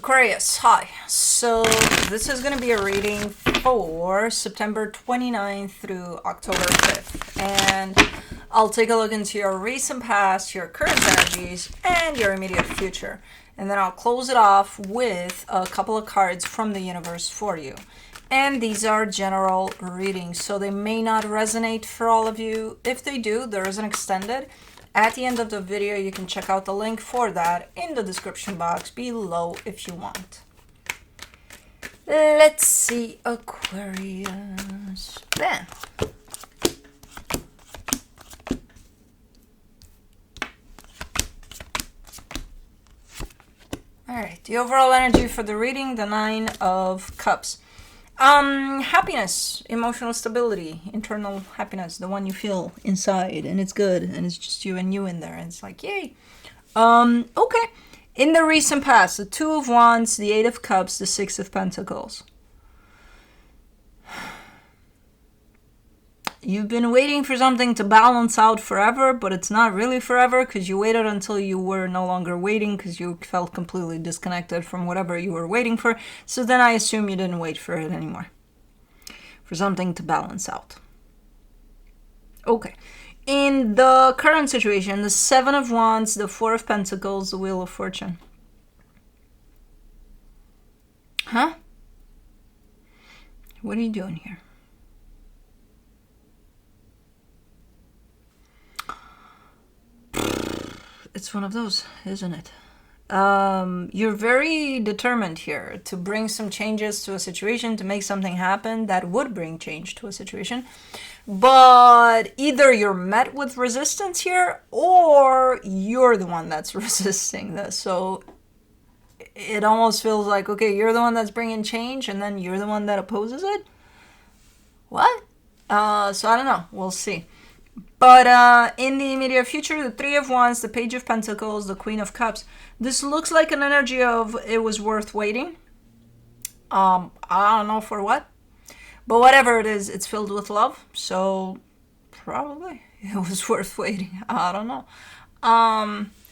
Aquarius, hi. So this is going to be a reading for September 29th through October 5th. And I'll take a look into your recent past, your current energies, and your immediate future. And then I'll close it off with a couple of cards from the universe for you. And these are general readings, so they may not resonate for all of you. If they do, there is an extended. At the end of the video, you can check out the link for that in the description box below if you want. Let's see, Aquarius. Bam. Alright, the overall energy for the reading, the Nine of Cups. Happiness, emotional stability, internal happiness, the one you feel inside, and it's good, and it's just you and you in there, and it's like, yay. Okay. In the recent past, the Two of Wands, the Eight of Cups, the Six of Pentacles. You've been waiting for something to balance out forever, but it's not really forever because you waited until you were no longer waiting because you felt completely disconnected from whatever you were waiting for. So then I assume you didn't wait for it anymore. For something to balance out. Okay. In the current situation, the Seven of Wands, the Four of Pentacles, the Wheel of Fortune. Huh? What are you doing here? It's one of those, isn't it? You're very determined here to bring some changes to a situation, to make something happen that would bring change to a situation. But either you're met with resistance here, or you're the one that's resisting this. So it almost feels like, okay, you're the one that's bringing change, and then you're the one that opposes it? What? So I don't know. We'll see. But in the immediate future, the Three of Wands, the Page of Pentacles, the Queen of Cups. This looks like an energy of it was worth waiting. I don't know for what. But whatever it is, it's filled with love. So probably it was worth waiting. I don't know.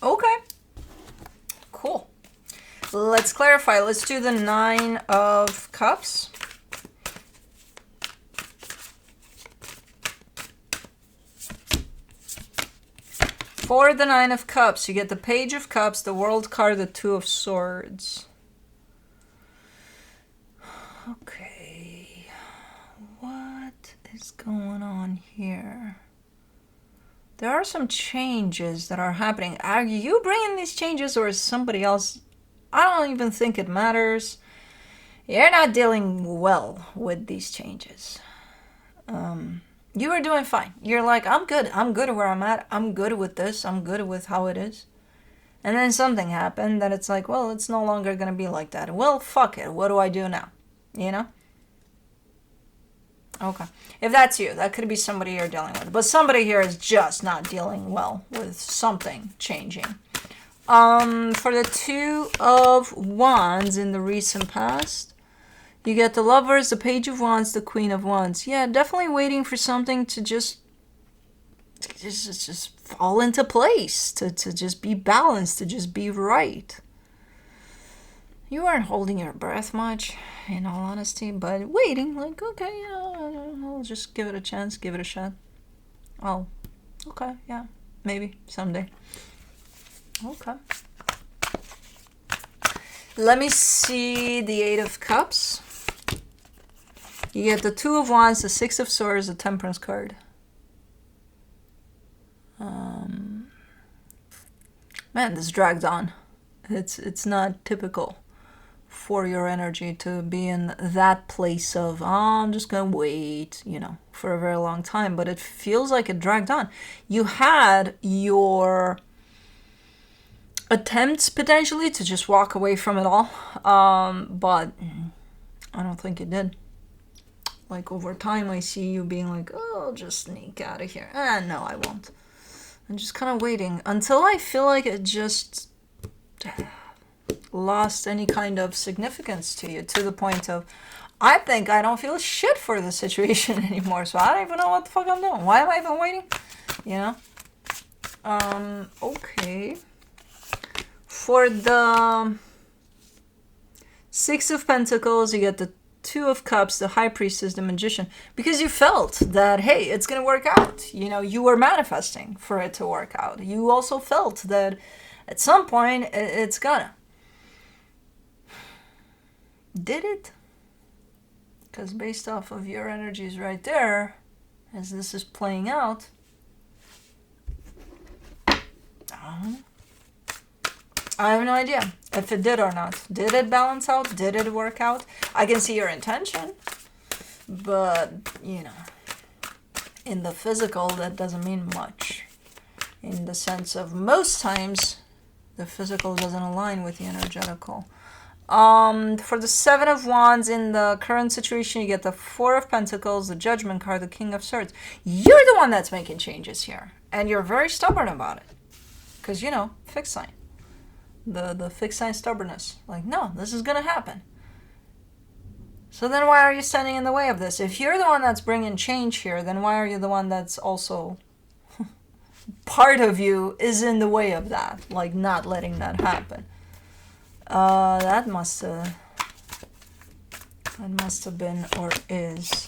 Okay. Cool. Let's clarify. Let's do the Nine of Cups. For the Nine of Cups, you get the Page of Cups, the World card, the Two of Swords. Okay. What is going on here? There are some changes that are happening. Are you bringing these changes or is somebody else? I don't even think it matters. You're not dealing well with these changes. You are doing fine. You're like, I'm good. I'm good where I'm at. I'm good with this. I'm good with how it is. And then something happened that it's like, well, it's no longer going to be like that. Well, fuck it. What do I do now? You know? Okay. If that's you, that could be somebody you're dealing with. But somebody here is just not dealing well with something changing. For the Two of Wands in the recent past, you get the Lovers, the Page of Wands, the Queen of Wands. Yeah, definitely waiting for something to just fall into place, to just be balanced, to just be right. You aren't holding your breath much, in all honesty, but waiting, like, okay, I'll just give it a chance, give it a shot. Oh, okay, yeah, maybe, someday. Okay. Let me see the Eight of Cups. You get the Two of Wands, the Six of Swords, the Temperance card. Man, this dragged on. It's not typical for your energy to be in that place of, oh, I'm just gonna wait, you know, for a very long time. But it feels like it dragged on. You had your attempts potentially to just walk away from it all, but I don't think it did. Like over time, I see you being like, oh, I'll just sneak out of here. No, I won't. I'm just kind of waiting until I feel like it just lost any kind of significance to you, to the point of, I think I don't feel shit for the situation anymore, so I don't even know what the fuck I'm doing. Why am I even waiting? You know? Okay. For the Six of Pentacles, you get the Two of Cups, the High Priestess, the Magician, because you felt that, hey, it's going to work out. You know, you were manifesting for it to work out. You also felt that at some point it's gonna. Did it? Because based off of your energies right there, as this is playing out, I have no idea if it did or not. Did it balance out? Did it work out? I can see your intention, but, you know, in the physical, that doesn't mean much. In the sense of most times, the physical doesn't align with the energetical. For the Seven of Wands, in the current situation, you get the Four of Pentacles, the Judgment card, the King of Swords. You're the one that's making changes here, and you're very stubborn about it. Because, you know, fixed sign. The fixed sign stubbornness. Like, no, this is going to happen. So then why are you standing in the way of this? If you're the one that's bringing change here, then why are you the one that's also... part of you is in the way of that. Like, not letting that happen. That must have been or is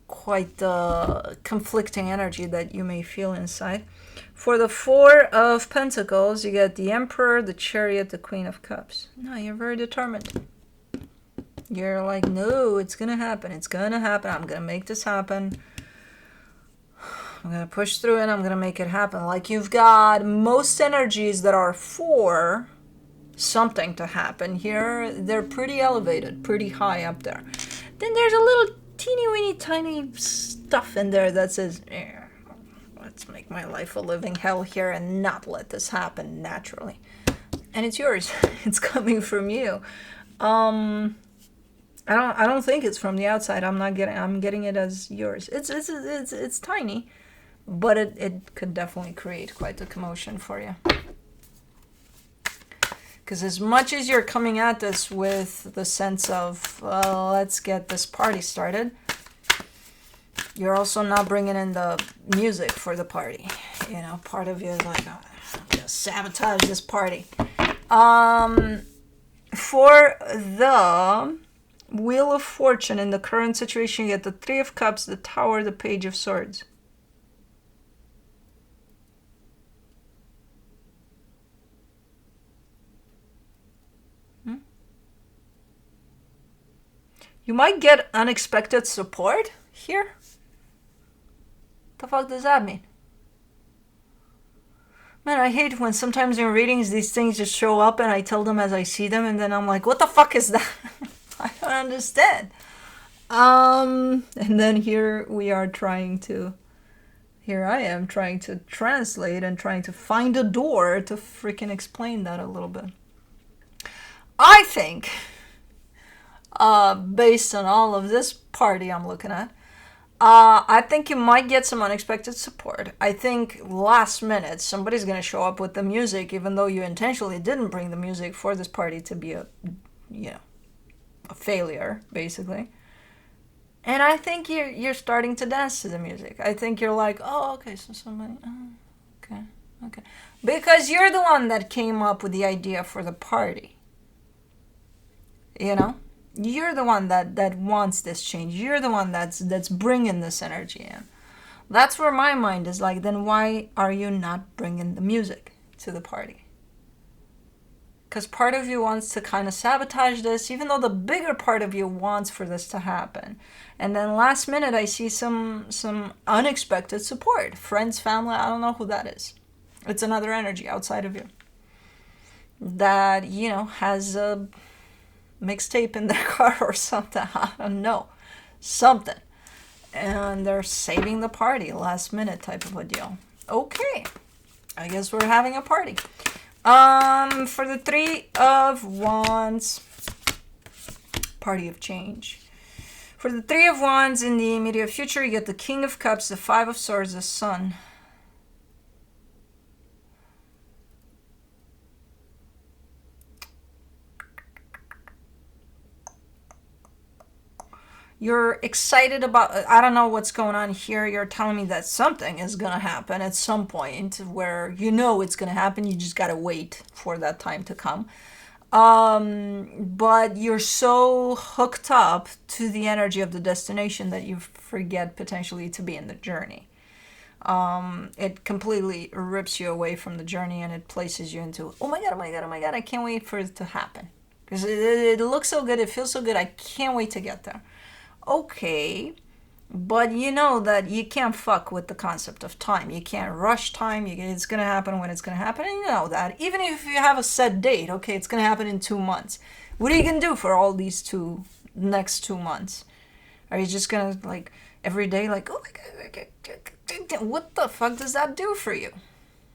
quite the conflicting energy that you may feel inside. For the Four of Pentacles, you get the Emperor, the Chariot, the Queen of Cups. No, you're very determined. You're like, no, it's gonna happen. It's gonna happen. I'm gonna make this happen. I'm gonna push through it. I'm gonna make it happen. Like, you've got most energies that are for something to happen here. They're pretty elevated, pretty high up there. Then there's a little teeny weeny tiny stuff in there that says, let's make my life a living hell here and not let this happen naturally. And it's yours. It's coming from you. I don't think it's from the outside. I'm getting it as yours. It's tiny, but it could definitely create quite a commotion for you. Because as much as you're coming at this with the sense of, well, let's get this party started, you're also not bringing in the music for the party. You know, part of you is like, oh, I'm gonna sabotage this party. For the Wheel of Fortune, in the current situation, you get the Three of Cups, the Tower, the Page of Swords. You might get unexpected support here. The fuck does that mean? Man, I hate when sometimes in readings these things just show up and I tell them as I see them, and then I'm like, what the fuck is that? I don't understand. And then here I am trying to translate and trying to find a door to freaking explain that a little bit. I think, based on all of this party I'm looking at, I think you might get some unexpected support. I think last minute somebody's going to show up with the music, even though you intentionally didn't bring the music for this party to be a failure, basically. And I think you're starting to dance to the music. I think you're like, oh, okay, so somebody, okay. Because you're the one that came up with the idea for the party. You know? You're the one that wants this change. You're the one that's bringing this energy in. That's where my mind is like, then why are you not bringing the music to the party? Because part of you wants to kind of sabotage this, even though the bigger part of you wants for this to happen. And then last minute, I see some unexpected support. Friends, family, I don't know who that is. It's another energy outside of you that, has a mixtape in their car or something. I don't know. Something. And they're saving the party, last minute type of a deal. Okay. I guess we're having a party. For the Three of Wands, party of change. For the Three of Wands, in the immediate future, you get the King of Cups, the Five of Swords, the Sun. You're excited about, I don't know what's going on here. You're telling me that something is going to happen at some point where it's going to happen. You just got to wait for that time to come. But you're so hooked up to the energy of the destination that you forget potentially to be in the journey. It completely rips you away from the journey, and it places you into, oh my god, oh my god, oh my god, I can't wait for it to happen. Because it looks so good, it feels so good, I can't wait to get there. Okay, but you know that you can't fuck with the concept of time. You can't rush time. It's going to happen when it's going to happen. And you know that. Even if you have a set date, okay, it's going to happen in 2 months. What are you going to do for all these next 2 months? Are you just going to, like, every day, like, oh my God, what the fuck does that do for you?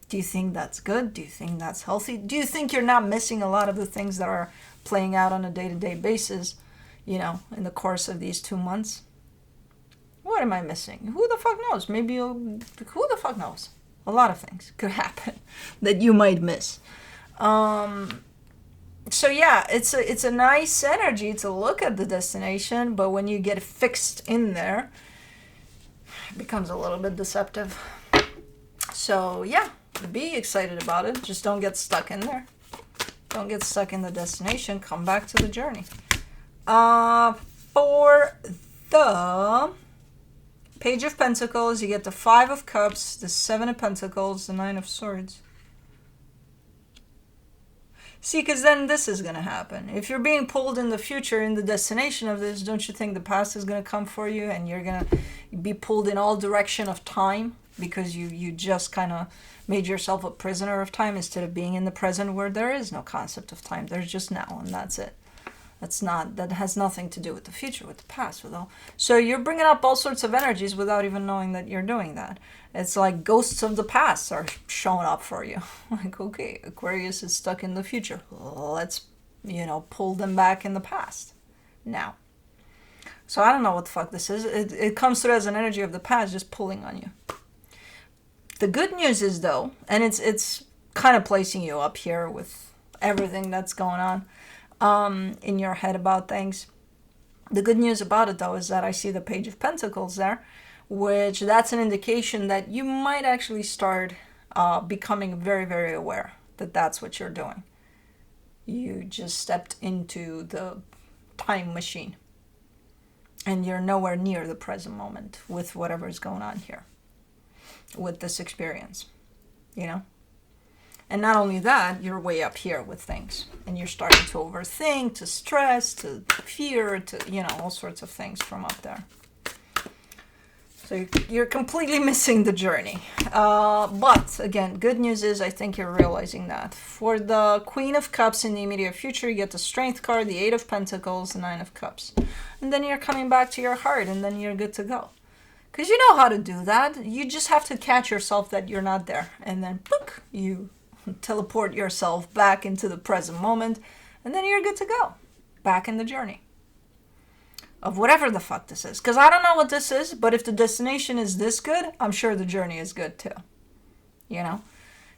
Do you think that's good? Do you think that's healthy? Do you think you're not missing a lot of the things that are playing out on a day-to-day basis, in the course of these 2 months? What am I missing? Who the fuck knows? Maybe who the fuck knows? A lot of things could happen that you might miss. So yeah, it's a nice energy to look at the destination, but when you get fixed in there, it becomes a little bit deceptive. So yeah, be excited about it. Just don't get stuck in there. Don't get stuck in the destination. Come back to the journey. For the Page of Pentacles, you get the Five of Cups, the Seven of Pentacles, the Nine of Swords. See, because then this is going to happen. If you're being pulled in the future, in the destination of this, don't you think the past is going to come for you and you're going to be pulled in all direction of time because you just kind of made yourself a prisoner of time instead of being in the present where there is no concept of time. There's just now, and that's it. That has nothing to do with the future, with the past, with all. So you're bringing up all sorts of energies without even knowing that you're doing that. It's like ghosts of the past are showing up for you. Like, okay, Aquarius is stuck in the future. Let's, pull them back in the past now. So I don't know what the fuck this is. It comes through as an energy of the past just pulling on you. The good news is, though, and it's kind of placing you up here with everything that's going on in your head about things. The good news about it, though, is that I see the Page of Pentacles there, which that's an indication that you might actually start becoming very, very aware that that's what you're doing. You just stepped into the time machine and you're nowhere near the present moment with whatever's going on here with this experience, And not only that, you're way up here with things. And you're starting to overthink, to stress, to fear, to, all sorts of things from up there. So you're completely missing the journey. But, again, good news is I think you're realizing that. For the Queen of Cups in the immediate future, you get the Strength card, the Eight of Pentacles, the Nine of Cups. And then you're coming back to your heart, and then you're good to go. Because you know how to do that. You just have to catch yourself that you're not there. And then, book, you teleport yourself back into the present moment, and then you're good to go. Back in the journey. Of whatever the fuck this is. Because I don't know what this is, but if the destination is this good, I'm sure the journey is good too.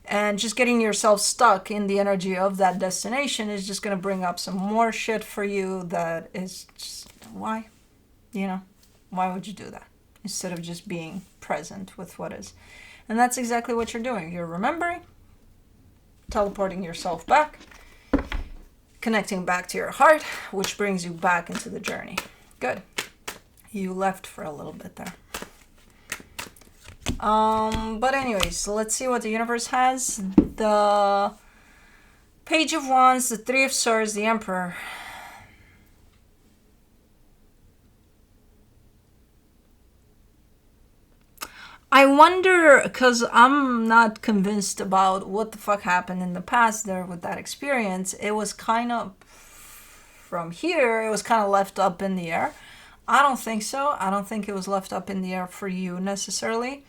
And just getting yourself stuck in the energy of that destination is just going to bring up some more shit for you that is just, why? Why would you do that? Instead of just being present with what is. And that's exactly what you're doing. You're remembering, teleporting yourself back, connecting back to your heart, which brings you back into the journey. Good. You left for a little bit there. But anyways, let's see what the universe has. The Page of Wands, the Three of Swords, the Emperor. I wonder, because I'm not convinced about what the fuck happened in the past there with that experience. It was kind of, from here, it was kind of left up in the air. I don't think so. I don't think it was left up in the air for you necessarily.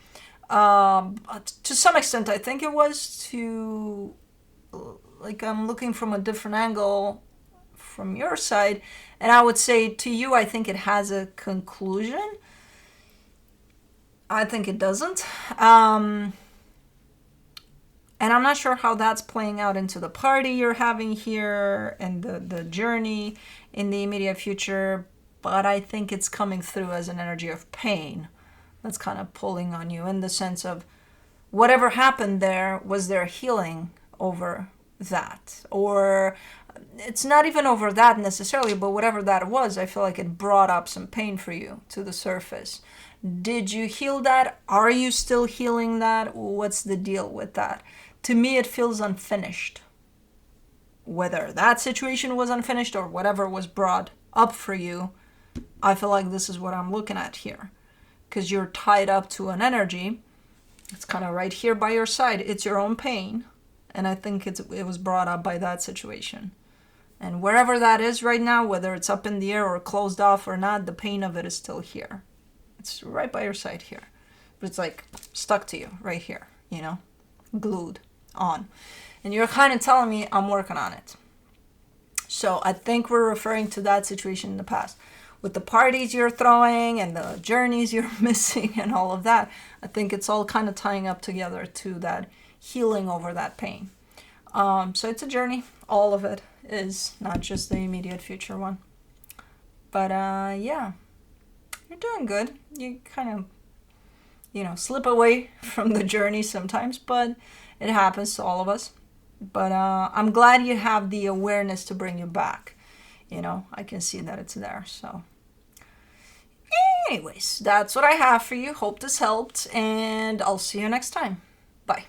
But to some extent, I think it was to, like, I'm looking from a different angle from your side. And I would say to you, I think it has a conclusion. I think it doesn't. And I'm not sure how that's playing out into the party you're having here and the journey in the immediate future. But I think it's coming through as an energy of pain that's kind of pulling on you in the sense of whatever happened there, was there healing over that? Or It's not even over that necessarily, but whatever that was, I feel like it brought up some pain for you to the surface. Did you heal that? Are you still healing that? What's the deal with that? To me, it feels unfinished. Whether that situation was unfinished or whatever was brought up for you, I feel like this is what I'm looking at here. Because you're tied up to an energy. It's kind of right here by your side. It's your own pain. And I think it was brought up by that situation. And wherever that is right now, whether it's up in the air or closed off or not, the pain of it is still here. It's right by your side here. But it's like stuck to you right here, you know, glued on. And you're kind of telling me I'm working on it. So I think we're referring to that situation in the past. With the parties you're throwing and the journeys you're missing and all of that, I think it's all kind of tying up together to that healing over that pain. So it's a journey. All of it is, not just the immediate future one. But yeah, you're doing good. You kind of, slip away from the journey sometimes, but it happens to all of us. But I'm glad you have the awareness to bring you back. I can see that it's there. So anyways, that's what I have for you. Hope this helped, and I'll see you next time. Bye.